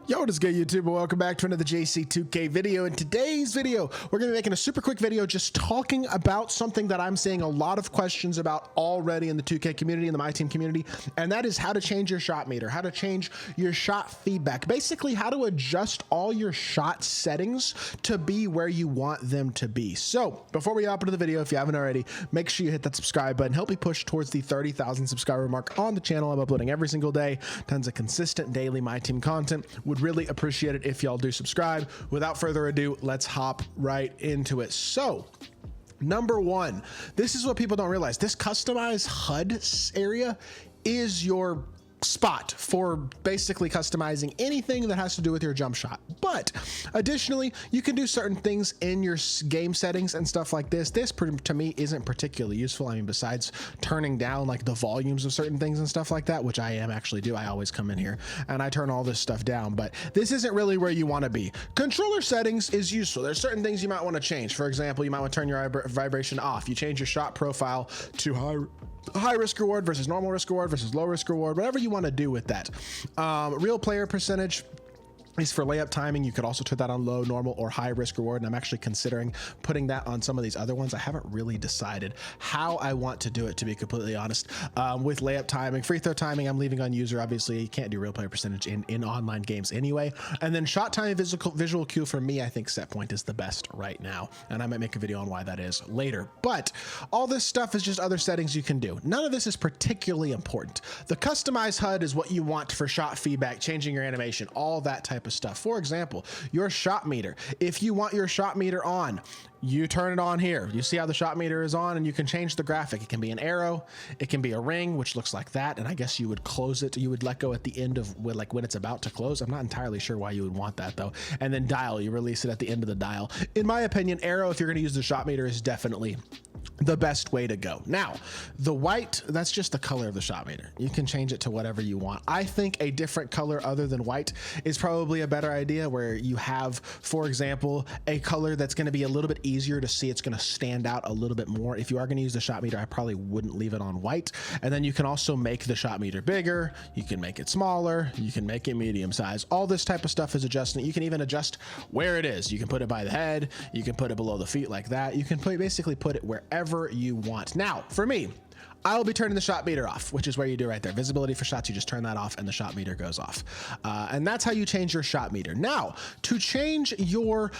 Yo, what is good, YouTube? Welcome back to another JC2K video. In today's video, we're going to be making a super quick video just talking about something that I'm seeing a lot of questions about already in the 2K community, in the My Team community, and that is how to change your shot meter, how to change your shot feedback, basically how to adjust all your shot settings to be where you want them to be. So before we hop into the video, if you haven't already, make sure you hit that subscribe button, help me push towards the 30,000 subscriber mark on the channel. I'm uploading every single day, tons of consistent daily My Team content. Would really appreciate it if y'all do subscribe. Without further ado, let's hop right into it. So number one, this is what people don't realize. This customized HUD area is your spot for basically customizing anything that has to do with your jump shot. But additionally, you can do certain things in your game settings and stuff like this. This to me isn't particularly useful. I mean, besides turning down like the volumes of certain things and stuff like that, which I actually do. I always come in here and I turn all this stuff down, but this isn't really where you want to be. Controller settings is useful. There's certain things you might want to change. For example, you might want to turn your vibration off. You change your shot profile to high risk reward versus normal risk reward versus low risk reward, whatever you want to do with that. Real player percentage is for layup timing. You could also turn that on low, normal, or high risk reward. And I'm actually considering putting that on some of these other ones. I haven't really decided how I want to do it, to be completely honest. With layup timing, free throw timing, I'm leaving on user. Obviously, you can't do real player percentage in online games anyway. And then shot time visual cue for me, I think set point is the best right now. And I might make a video on why that is later. But all this stuff is just other settings you can do. None of this is particularly important. The customized HUD is what you want for shot feedback, changing your animation, all that type of stuff. For example, your shot meter. If you want your shot meter on, you turn it on here. You see how the shot meter is on, and you can change the graphic. It can be an arrow, it can be a ring, which looks like that, and I guess you would close it. You would let go at the end of when it's about to close. I'm not entirely sure why you would want that though. And then dial, you release it at the end of the dial. In my opinion, arrow, if you're going to use the shot meter, is definitely the best way to go. Now, the white, that's just the color of the shot meter. You can change it to whatever you want. I think a different color other than white is probably a better idea, where you have, for example, a color that's going to be a little bit easier to see. It's going to stand out a little bit more. If you are going to use the shot meter, I probably wouldn't leave it on white. And then you can also make the shot meter bigger. You can make it smaller. You can make it medium size. All this type of stuff is adjusting. You can even adjust where it is. You can put it by the head. You can put it below the feet like that. You can basically put it wherever you want. Now, for me, I will be turning the shot meter off, which is where you do right there. Visibility for shots, you just turn that off and the shot meter goes off. And that's how you change your shot meter. Now, to change your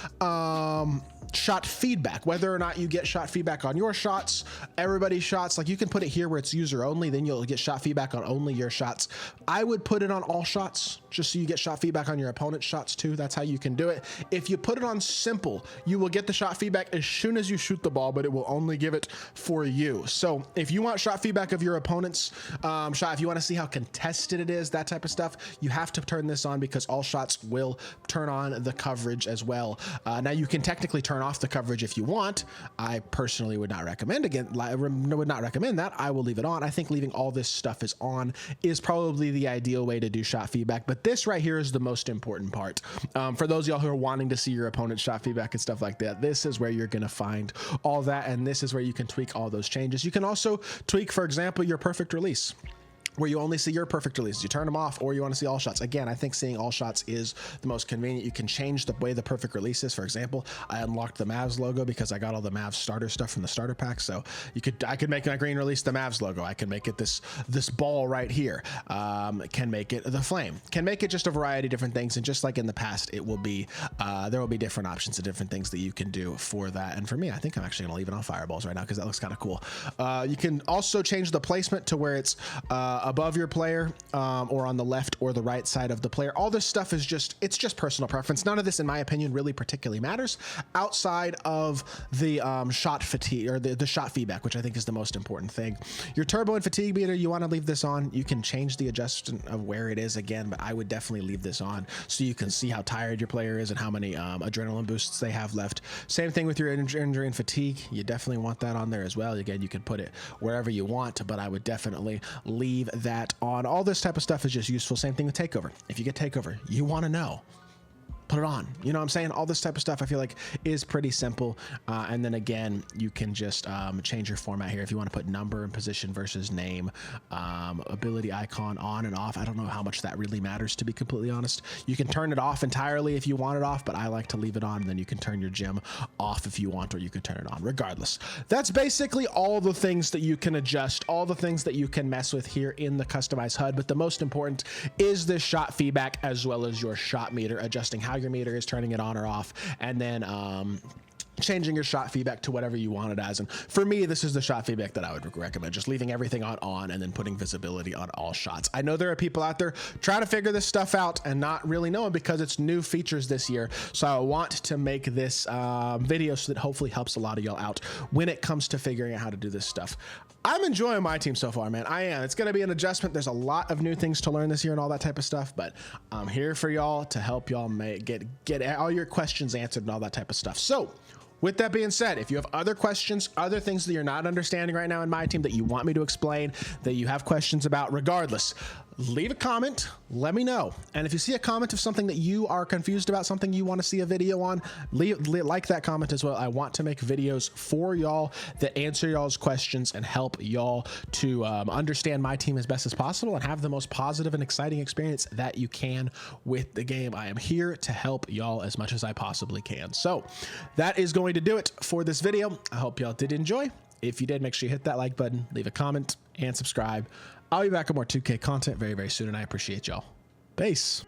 shot feedback, whether or not you get shot feedback on your shots, everybody's shots, like you can put it here where it's user only, then you'll get shot feedback on only your shots. I would put it on all shots, just so you get shot feedback on your opponent's shots too. That's how you can do it. If you put it on simple, you will get the shot feedback as soon as you shoot the ball, but it will only give it for you. So if you want shot feedback of your opponent's shot, if you want to see how contested it is, that type of stuff, you have to turn this on, because all shots will turn on the coverage as well. Now you can technically turn off the coverage if you want. I personally would not recommend that. I will leave it on. I think leaving all this stuff is on is probably the ideal way to do shot feedback, but this right here is the most important part. For those of y'all who are wanting to see your opponent's shot feedback and stuff like that, this is where you're going to find all that, and this is where you can tweak all those changes. You can also tweak, for example, your perfect release, where you only see your perfect releases. You turn them off, or you want to see all shots. Again, I think seeing all shots is the most convenient. You can change the way the perfect release is. For example, I unlocked the Mavs logo because I got all the Mavs starter stuff from the starter pack. So I could make my green release the Mavs logo. I can make it this ball right here. Can make it the flame. Can make it just a variety of different things. And just like in the past, it will be there will be different options and different things that you can do for that. And for me, I think I'm actually gonna leave it on fireballs right now, because that looks kind of cool. You can also change the placement to where it's above your player, or on the left or the right side of the player. All this stuff is it's just personal preference. None of this, in my opinion, really particularly matters outside of the shot fatigue, or the shot feedback, which I think is the most important thing. Your turbo and fatigue meter, you want to leave this on. You can change the adjustment of where it is again, but I would definitely leave this on so you can see how tired your player is and how many adrenaline boosts they have left. Same thing with your injury and fatigue. You definitely want that on there as well. Again, you can put it wherever you want, but I would definitely leave that on. All this type of stuff is just useful. Same thing with takeover. If you get takeover, you want to know put it on. You know what I'm saying? All this type of stuff I feel like is pretty simple. And then again, you can just change your format here if you want to put number and position versus name, ability icon on and off. I don't know how much that really matters, to be completely honest. You can turn it off entirely if you want it off, but I like to leave it on. And then you can turn your gym off if you want, or you can turn it on. Regardless, that's basically all the things that you can adjust, all the things that you can mess with here in the customized HUD. But the most important is this shot feedback, as well as your shot meter, adjusting how your meter is, turning it on or off, and then changing your shot feedback to whatever you want it as. And for me, this is the shot feedback that I would recommend, just leaving everything on and then putting visibility on all shots. I know there are people out there trying to figure this stuff out and not really knowing, because it's new features this year. So I want to make this video so that hopefully helps a lot of y'all out when it comes to figuring out how to do this stuff. I'm enjoying my team so far, man. I am. It's going to be an adjustment. There's a lot of new things to learn this year and all that type of stuff, but I'm here for y'all to help y'all get all your questions answered and all that type of stuff. So with that being said, if you have other questions, other things that you're not understanding right now in my team that you want me to explain, that you have questions about, regardless, leave a comment, let me know. And if you see a comment of something that you are confused about, something you want to see a video on, like that comment as well. I want to make videos for y'all that answer y'all's questions and help y'all to understand my team as best as possible and have the most positive and exciting experience that you can with the game. I am here to help y'all as much as I possibly can. So that is going to do it for this video. I hope y'all did enjoy. If you did, make sure you hit that like button, leave a comment, and subscribe. I'll be back with more 2K content very, very soon, and I appreciate y'all. Peace.